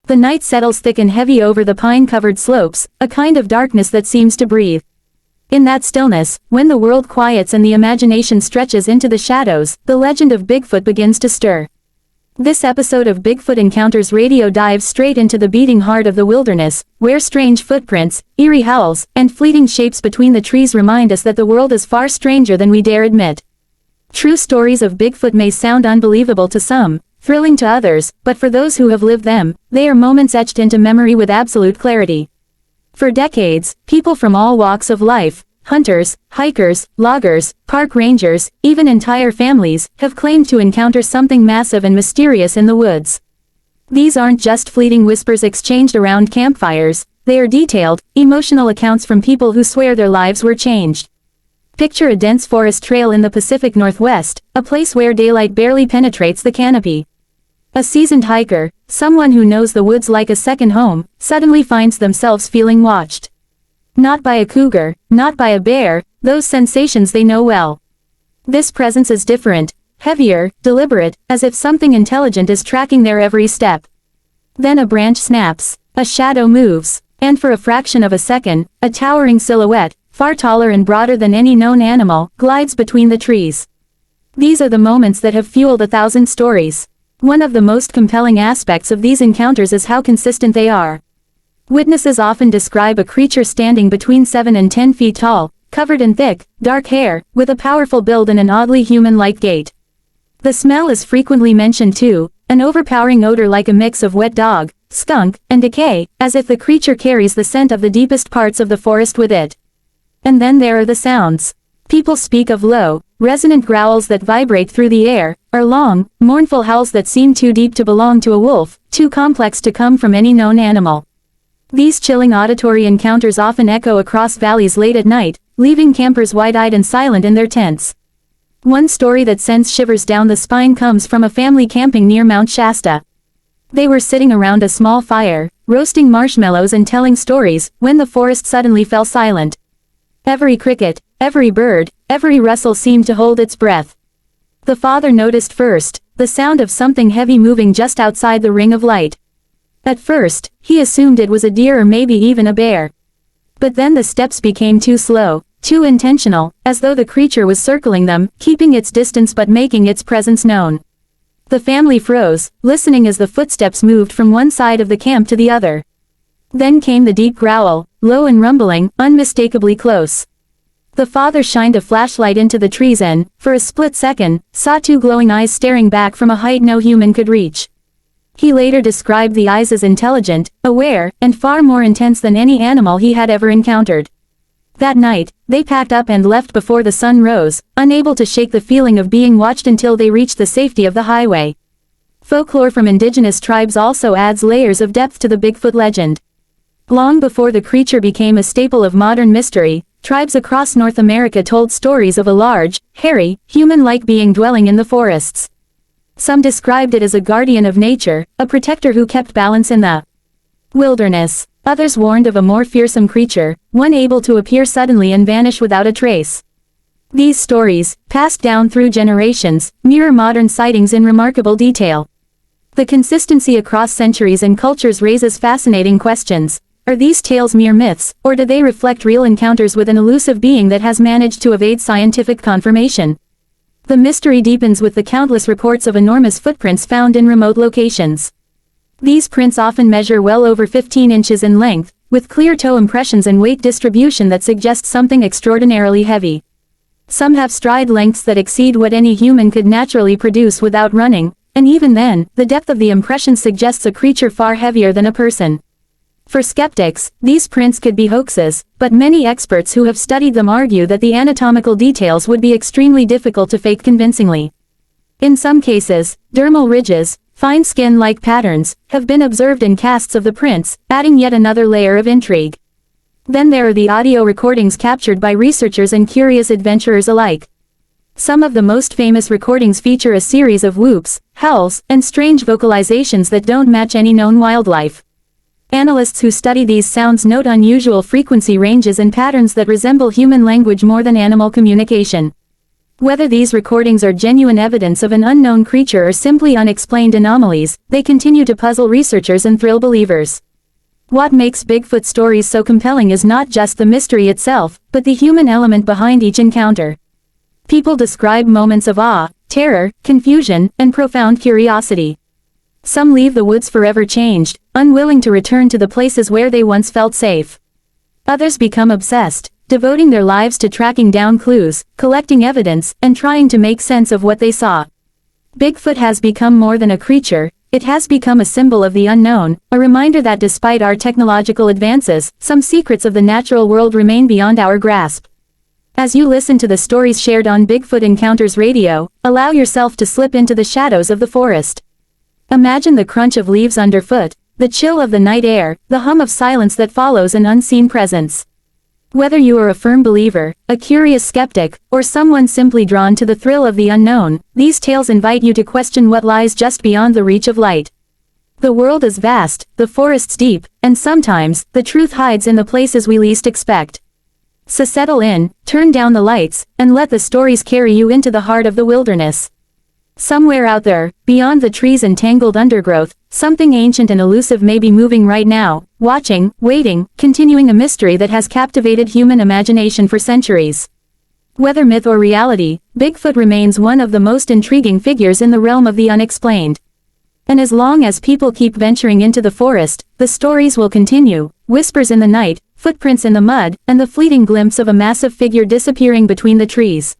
The night settles thick and heavy over the pine-covered slopes, a kind of darkness that seems to breathe. In that stillness, when the world quiets and the imagination stretches into the shadows, the legend of Bigfoot begins to stir. This episode of Bigfoot Encounters Radio dives straight into the beating heart of the wilderness, where strange footprints, eerie howls, and fleeting shapes between the trees remind us that the world is far stranger than we dare admit. True stories of Bigfoot may sound unbelievable to some, thrilling to others, but for those who have lived them, they are moments etched into memory with absolute clarity. For decades, people from all walks of life, hunters, hikers, loggers, park rangers, even entire families, have claimed to encounter something massive and mysterious in the woods. These aren't just fleeting whispers exchanged around campfires, they are detailed, emotional accounts from people who swear their lives were changed. Picture a dense forest trail in the Pacific Northwest, a place where daylight barely penetrates the canopy. A seasoned hiker, someone who knows the woods like a second home, suddenly finds themselves feeling watched. Not by a cougar, not by a bear, those sensations they know well. This presence is different, heavier, deliberate, as if something intelligent is tracking their every step. Then a branch snaps, a shadow moves, and for a fraction of a second, a towering silhouette, far taller and broader than any known animal, glides between the trees. These are the moments that have fueled 1,000 stories. One of the most compelling aspects of these encounters is how consistent they are. Witnesses often describe a creature standing between 7 and 10 feet tall, covered in thick, dark hair, with a powerful build and an oddly human-like gait. The smell is frequently mentioned too, an overpowering odor like a mix of wet dog, skunk, and decay, as if the creature carries the scent of the deepest parts of the forest with it. And then there are the sounds. People speak of low, resonant growls that vibrate through the air, or long, mournful howls that seem too deep to belong to a wolf, too complex to come from any known animal. These chilling auditory encounters often echo across valleys late at night, leaving campers wide-eyed and silent in their tents. One story that sends shivers down the spine comes from a family camping near Mount Shasta. They were sitting around a small fire, roasting marshmallows and telling stories, when the forest suddenly fell silent. Every cricket, every bird, every rustle seemed to hold its breath. The father noticed first, the sound of something heavy moving just outside the ring of light. At first, he assumed it was a deer or maybe even a bear. But then the steps became too slow, too intentional, as though the creature was circling them, keeping its distance but making its presence known. The family froze, listening as the footsteps moved from one side of the camp to the other. Then came the deep growl, low and rumbling, unmistakably close. The father shined a flashlight into the trees and, for a split second, saw two glowing eyes staring back from a height no human could reach. He later described the eyes as intelligent, aware, and far more intense than any animal he had ever encountered. That night, they packed up and left before the sun rose, unable to shake the feeling of being watched until they reached the safety of the highway. Folklore from indigenous tribes also adds layers of depth to the Bigfoot legend. Long before the creature became a staple of modern mystery, tribes across North America told stories of a large, hairy, human-like being dwelling in the forests. Some described it as a guardian of nature, a protector who kept balance in the wilderness. Others warned of a more fearsome creature, one able to appear suddenly and vanish without a trace. These stories, passed down through generations, mirror modern sightings in remarkable detail. The consistency across centuries and cultures raises fascinating questions. Are these tales mere myths, or do they reflect real encounters with an elusive being that has managed to evade scientific confirmation? The mystery deepens with the countless reports of enormous footprints found in remote locations. These prints often measure well over 15 inches in length, with clear toe impressions and weight distribution that suggests something extraordinarily heavy. Some have stride lengths that exceed what any human could naturally produce without running, and even then, the depth of the impression suggests a creature far heavier than a person. For skeptics, these prints could be hoaxes, but many experts who have studied them argue that the anatomical details would be extremely difficult to fake convincingly. In some cases, dermal ridges, fine skin-like patterns, have been observed in casts of the prints, adding yet another layer of intrigue. Then there are the audio recordings captured by researchers and curious adventurers alike. Some of the most famous recordings feature a series of whoops, howls, and strange vocalizations that don't match any known wildlife. Analysts who study these sounds note unusual frequency ranges and patterns that resemble human language more than animal communication. Whether these recordings are genuine evidence of an unknown creature or simply unexplained anomalies, they continue to puzzle researchers and thrill believers. What makes Bigfoot stories so compelling is not just the mystery itself, but the human element behind each encounter. People describe moments of awe, terror, confusion, and profound curiosity. Some leave the woods forever changed, unwilling to return to the places where they once felt safe. Others become obsessed, devoting their lives to tracking down clues, collecting evidence, and trying to make sense of what they saw. Bigfoot has become more than a creature, it has become a symbol of the unknown, a reminder that despite our technological advances, some secrets of the natural world remain beyond our grasp. As you listen to the stories shared on Bigfoot Encounters Radio, allow yourself to slip into the shadows of the forest. Imagine the crunch of leaves underfoot, the chill of the night air, the hum of silence that follows an unseen presence. Whether you are a firm believer, a curious skeptic, or someone simply drawn to the thrill of the unknown, these tales invite you to question what lies just beyond the reach of light. The world is vast, the forests deep, and sometimes, the truth hides in the places we least expect. So settle in, turn down the lights, and let the stories carry you into the heart of the wilderness. Somewhere out there, beyond the trees and tangled undergrowth, something ancient and elusive may be moving right now, watching, waiting, continuing a mystery that has captivated human imagination for centuries. Whether myth or reality, Bigfoot remains one of the most intriguing figures in the realm of the unexplained. And as long as people keep venturing into the forest, the stories will continue, whispers in the night, footprints in the mud, and the fleeting glimpse of a massive figure disappearing between the trees.